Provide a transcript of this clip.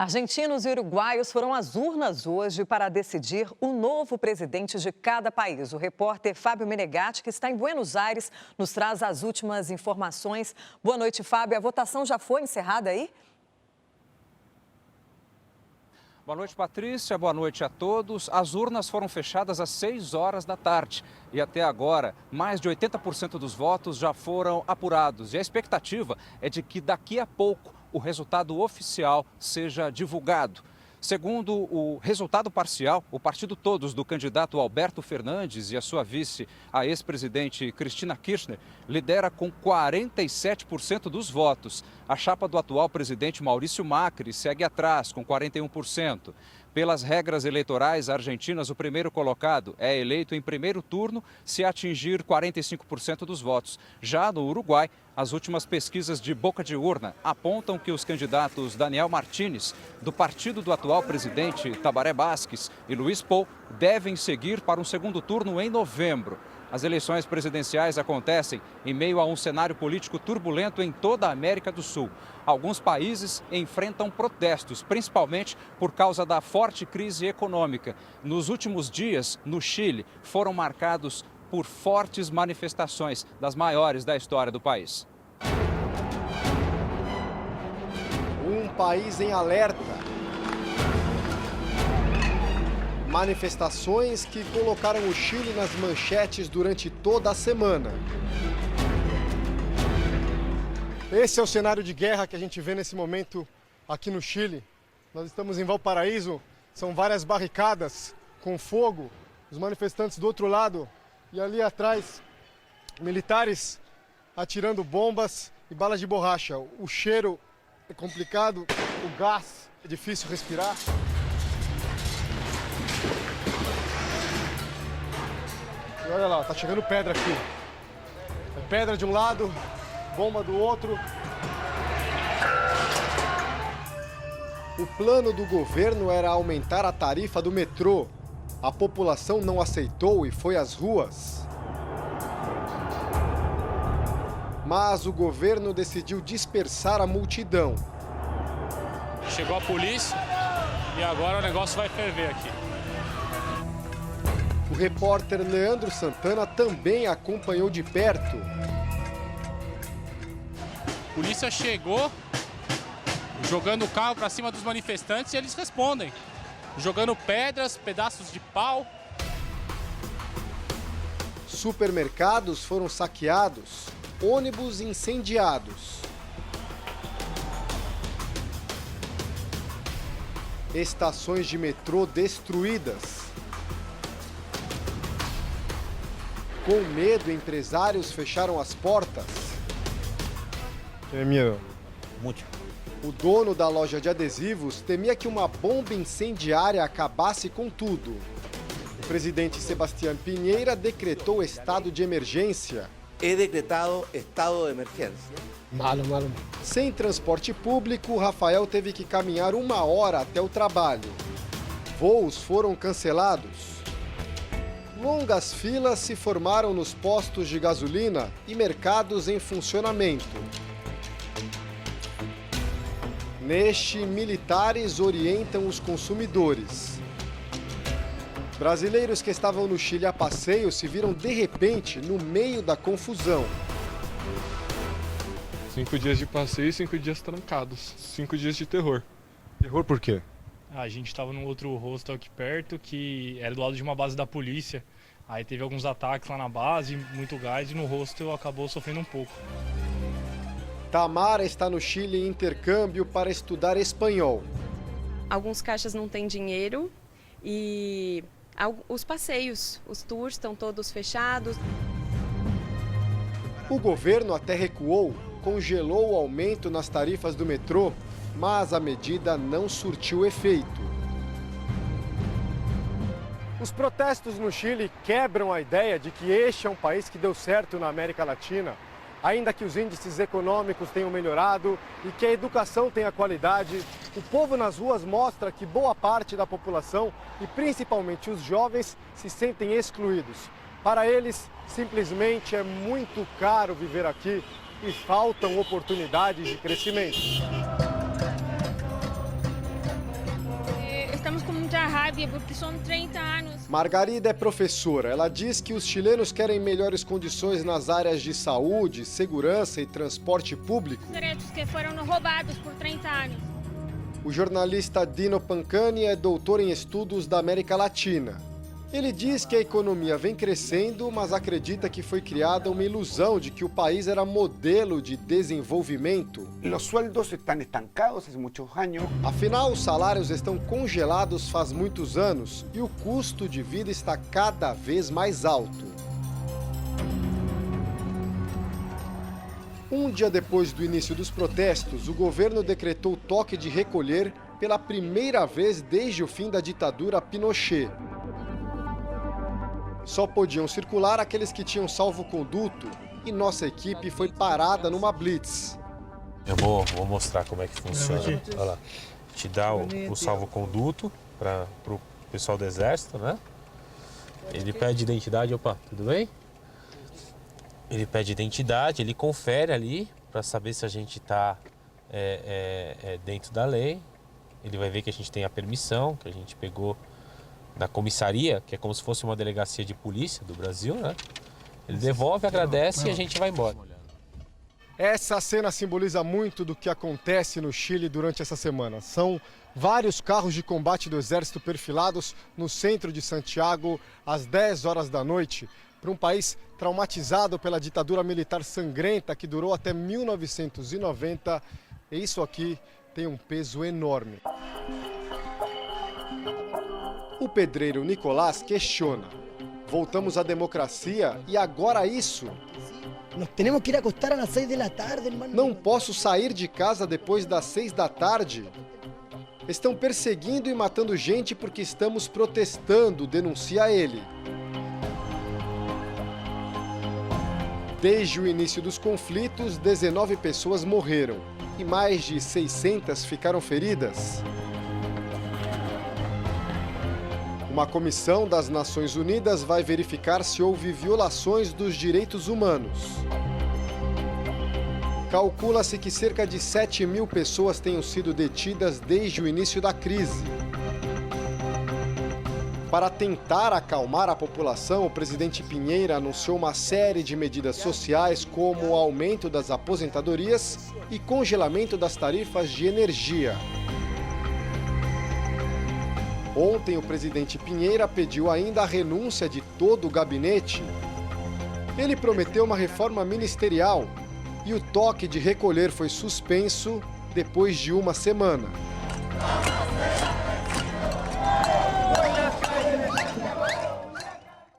Argentinos e uruguaios foram às urnas hoje para decidir o novo presidente de cada país. O repórter Fábio Menegatti, que está em Buenos Aires, nos traz as últimas informações. Boa noite, Fábio. A votação já foi encerrada aí? Boa noite, Patrícia. Boa noite a todos. As urnas foram fechadas às 6 horas da tarde e até agora mais de 80% dos votos já foram apurados. E a expectativa é de que daqui a pouco o resultado oficial seja divulgado. Segundo o resultado parcial, o partido Todos do candidato Alberto Fernandes e a sua vice, a ex-presidente Cristina Kirchner, lidera com 47% dos votos. A chapa do atual presidente Maurício Macri segue atrás, com 41%. Pelas regras eleitorais argentinas, o primeiro colocado é eleito em primeiro turno se atingir 45% dos votos. Já no Uruguai, as últimas pesquisas de boca de urna apontam que os candidatos Daniel Martínez, do partido do atual presidente Tabaré Vázquez, e Luiz Pou devem seguir para um segundo turno em novembro. As eleições presidenciais acontecem em meio a um cenário político turbulento em toda a América do Sul. Alguns países enfrentam protestos, principalmente por causa da forte crise econômica. Nos últimos dias, no Chile, foram marcados por fortes manifestações, das maiores da história do país. Um país em alerta. Manifestações que colocaram o Chile nas manchetes durante toda a semana. Esse é o cenário de guerra que a gente vê nesse momento aqui no Chile. Nós estamos em Valparaíso, são várias barricadas com fogo, os manifestantes do outro lado e ali atrás, militares atirando bombas e balas de borracha. O cheiro é complicado, o gás é difícil respirar. E olha lá, tá chegando pedra aqui. É pedra de um lado, bomba do outro. O plano do governo era aumentar a tarifa do metrô. A população não aceitou e foi às ruas. Mas o governo decidiu dispersar a multidão. Chegou a polícia e agora o negócio vai ferver aqui. O repórter Leandro Santana também acompanhou de perto. A polícia chegou jogando o carro para cima dos manifestantes e eles respondem, jogando pedras, pedaços de pau. Supermercados foram saqueados, ônibus incendiados. Estações de metrô destruídas. Com medo, empresários fecharam as portas. Tem medo? Muito. O dono da loja de adesivos temia que uma bomba incendiária acabasse com tudo. O presidente Sebastián Piñera decretou estado de emergência. He decretado estado de emergência. Malo. Sem transporte público, Rafael teve que caminhar 1 hora até o trabalho. Voos foram cancelados. Longas filas se formaram nos postos de gasolina e mercados em funcionamento. Neste, militares orientam os consumidores. Brasileiros que estavam no Chile a passeio se viram de repente no meio da confusão. 5 dias de passeio e 5 dias trancados. 5 dias de terror. Terror por quê? A gente estava num outro hostel aqui perto, que era do lado de uma base da polícia. Aí teve alguns ataques lá na base, muito gás, e no hostel acabou sofrendo um pouco. Tamara está no Chile em intercâmbio para estudar espanhol. Alguns caixas não têm dinheiro e os passeios, os tours estão todos fechados. O governo até recuou, congelou o aumento nas tarifas do metrô, mas a medida não surtiu efeito. Os protestos no Chile quebram a ideia de que este é um país que deu certo na América Latina, ainda que os índices econômicos tenham melhorado e que a educação tenha qualidade. O povo nas ruas mostra que boa parte da população, e principalmente os jovens, se sentem excluídos. Para eles, simplesmente é muito caro viver aqui e faltam oportunidades de crescimento. rabia, porque são 30 anos. Margarida é professora. Ela diz que os chilenos querem melhores condições nas áreas de saúde, segurança e transporte público. Direitos que foram roubados por 30 anos. O jornalista Dino Pancani é doutor em estudos da América Latina. Ele diz que a economia vem crescendo, mas acredita que foi criada uma ilusão de que o país era modelo de desenvolvimento. Os sueldos estão estancados há muitos anos. Afinal, os salários estão congelados faz muitos anos e o custo de vida está cada vez mais alto. Um dia depois do início dos protestos, o governo decretou toque de recolher pela primeira vez desde o fim da ditadura Pinochet. Só podiam circular aqueles que tinham salvo-conduto e nossa equipe foi parada numa blitz. Eu vou mostrar como é que funciona. Olha lá. Te dá o salvo-conduto para o pessoal do Exército, né? Ele pede identidade. Opa, tudo bem? Ele pede identidade, ele confere ali para saber se a gente está dentro da lei. Ele vai ver que a gente tem a permissão, que a gente pegou da comissaria, que é como se fosse uma delegacia de polícia do Brasil, né? Ele devolve, agradece e a gente vai embora. Essa cena simboliza muito do que acontece no Chile durante essa semana. São vários carros de combate do Exército perfilados no centro de Santiago às 10 horas da noite, para um país traumatizado pela ditadura militar sangrenta que durou até 1990. E isso aqui tem um peso enorme. O pedreiro Nicolás questiona. Voltamos à democracia e agora isso? Nos temos que ir acostar às 6 da tarde, irmão. Não posso sair de casa depois das 6 da tarde? Estão perseguindo e matando gente porque estamos protestando, denuncia ele. Desde o início dos conflitos, 19 pessoas morreram e mais de 600 ficaram feridas. Uma comissão das Nações Unidas vai verificar se houve violações dos direitos humanos. Calcula-se que cerca de 7.000 pessoas tenham sido detidas desde o início da crise. Para tentar acalmar a população, o presidente Piñera anunciou uma série de medidas sociais, como o aumento das aposentadorias e congelamento das tarifas de energia. Ontem, o presidente Piñera pediu ainda a renúncia de todo o gabinete. Ele prometeu uma reforma ministerial e o toque de recolher foi suspenso depois de uma semana.